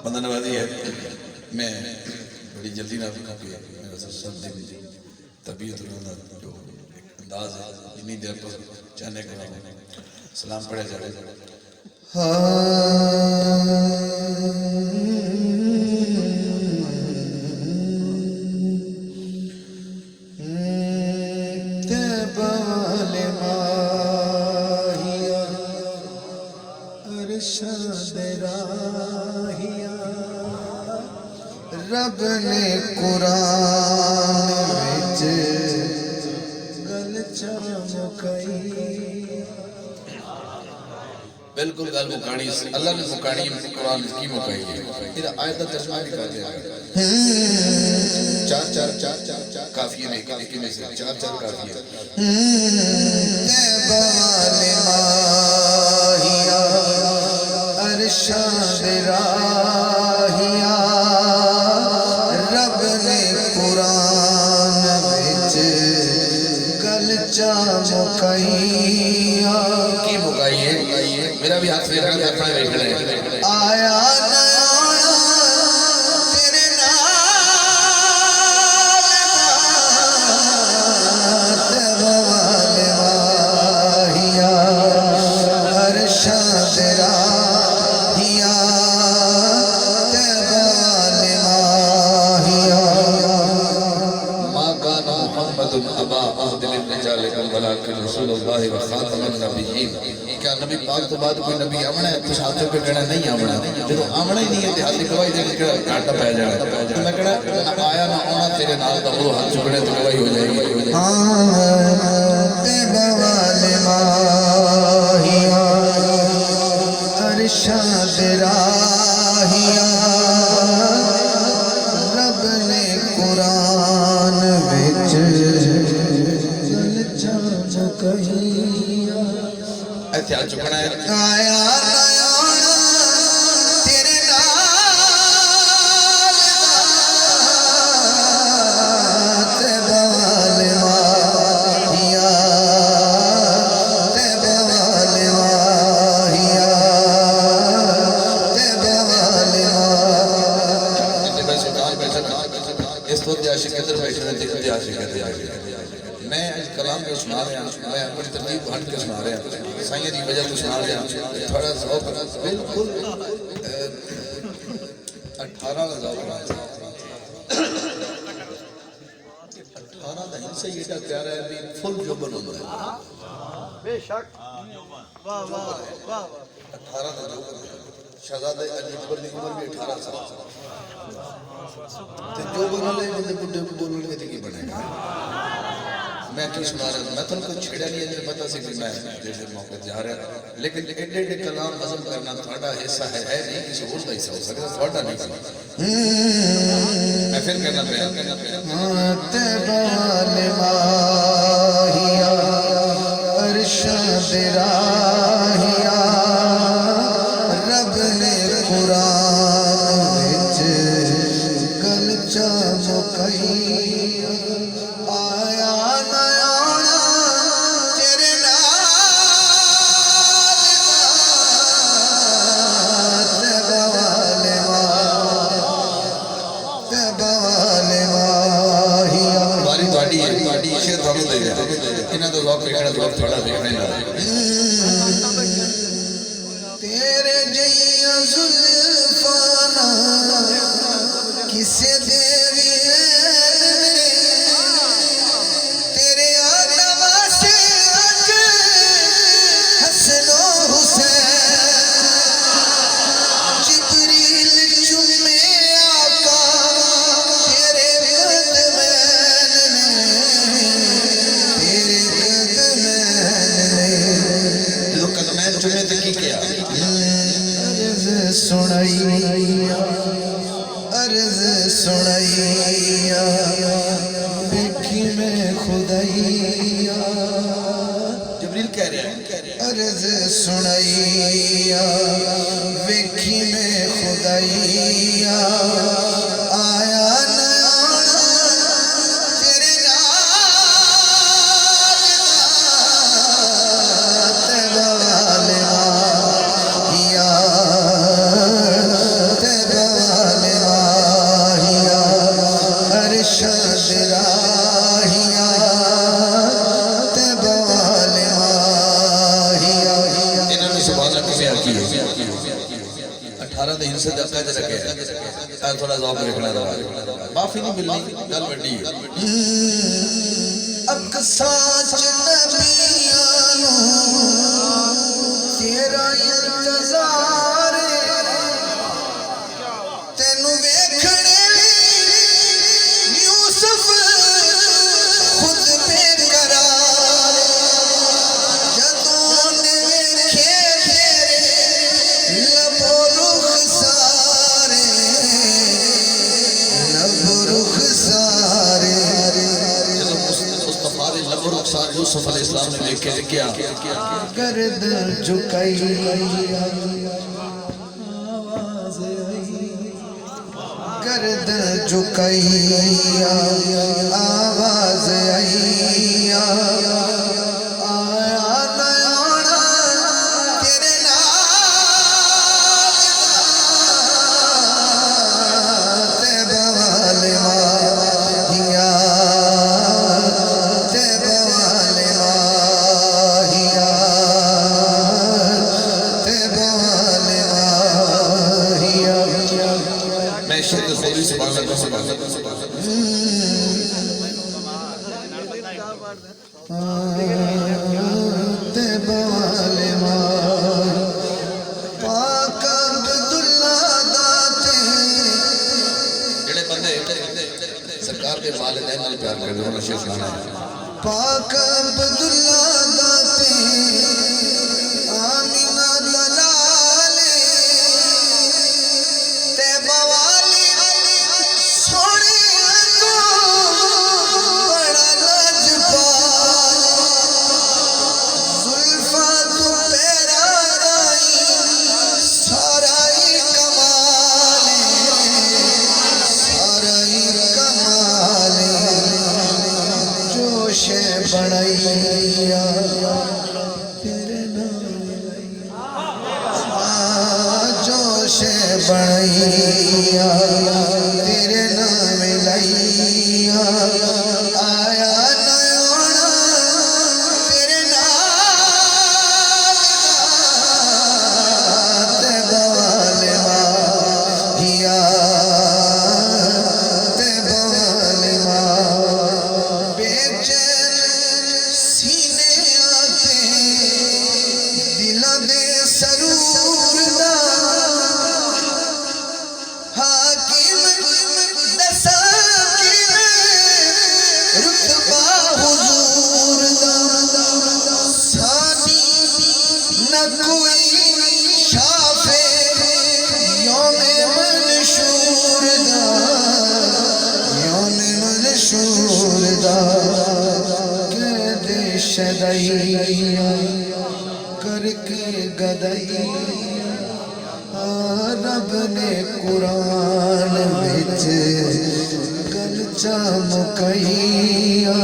بندہ نوازی ہے میں بڑی جلدی نہ رکھا کہ میرا سب دن طبیعت رونا جو انداز ہے جنی دیر پر چاہنے کا سلام پڑھے جائے رب نے قرآن وچ گل چمکائی بالکل گل مکانی اللہ نے مکانی قرآن کی مکائی ہے یہ آیت کا ترجمہ بھی کر دیا چار کافی ہے ایک میں سے چار کافی ہے والے ماہیا ارشاد راہیا رب نے قرآن وچ گل چمکائی کی مکائی ہے میرا بھی ہاتھ پھیرنا ہے اپنا دیکھنا ہے آیا رسول اللہ و خاتم النبیین کیا نبی پاک تو بعد کوئی نبی آمنا ہے کچھ ہاتھوں پہ کہنا نہیں آمنا جب آمنا ہی نہیں ہے ہاتھ گواہی دینے کا گھاٹا پہ جانا تو میں کہنا آیا نہ آنا تیرے نال دا وہ ہاتھ چکڑے تو گواہی ہو جائے گی بوال ماہیا ارشاد راہیا رب نے قرآن وچ ایتھے آ چکنا ہے آیا تیرے نال تے بوال ماہیا تے بوال ماہیا تے بوال جتنے میں سلطان بیٹھا اس تو عاشق ادھر بیٹھے ہیں دیکھتے عاشق ادھر میں کلام کو سنا رہا ہوں میں اپنی ترتیب ہٹ کے سنا رہا ہوں سائیں دی وجہ کو سنا رہا ہوں تھوڑا ذوق بالکل 18 کا ذوق رہا 18 کا حصہ یہ پیارا ہے بھی فل جوبن ہوتا ہے بے شک واہ واہ واہ 18 کا جوبن شہزادہ علی اکبر کی عمر بھی 18 سال تو جوبن والے بندے بڈھے کو بولنے کے کی بنے گا میں کی سنا رہا ہوں میں تو ان کو چھڑا نہیں ہے مجھے پتا سے کہ میں جیسے موقع جا رہا ہوں لیکن ایڈے کلام نظم کرنا تھوڑا حصہ ہے نہیں کسی اور کا حصہ ہو سکتا تھوڑا نہیں میں پھر کہنا پہ بوال ماہیا ارشاد راہیا رب نے قرآن وچ گل چمکائی تیرے جیاں زلفانا کسے دیوی تیرے آنا واسے اج حسن و حسین جبریل چمے آقا تیرے قدمین تیرے قدمین لوکت میں چنے تکی کیا عرض سنائیا بیٹھی میں خدائیا جبریل کہہ رہے ہیں عرض سنائیا بیٹھی میں خدائیا آیا ہر دے حصے دا قد رکھے تھوڑا ذوق رکھنا رہا معافی نہیں ملنی گل وڈی ہے اقصاچ نبیانو تیرا انتظار تینو ویکھنے یوسف خود بے قرار جدوں نے ویکھے تیرے لب و رخ سارے لب و رخ سارے مصطفیٰ دے لب و رخسار یوسف علیہ السلام نے دیکھ کے کیا گردن جھکائی گردن جھکائی آواز آئی آیا نیانا تیرے نام تے بوال ماہیا تے بوال ماہیا تے بوال ماہیا میں شرک خوری سے باغ کرتا ہوں تے بوال ماہیا پاک عبداللہ داتے جڑے بندے سرکار کے والدین نال پیار کر دے انہاں شیخ سنانا ہے پاک عبداللہ داتے آمینہ دلالے تے بوالی سوڑی تو بڑا لجپال زلفہ تو پیرا دائی سارائی کمالے سارائی کمالے جوش بڑھائیا تیرے نام جوش بڑھائیا تیرے نام لائیا آیا نیانا تیرے نام تے بوال ماہیا تے بوال ماہیا بے چین سینے آتے دلاں دے سرور دا حاکم دساکن رتبہ حضور دا سانی نہ کوئی شافے یوم منشور دا یوم منشور دا قید شدائیا کر کے گدائیا رب نے قرآن وچ گل چمکائیا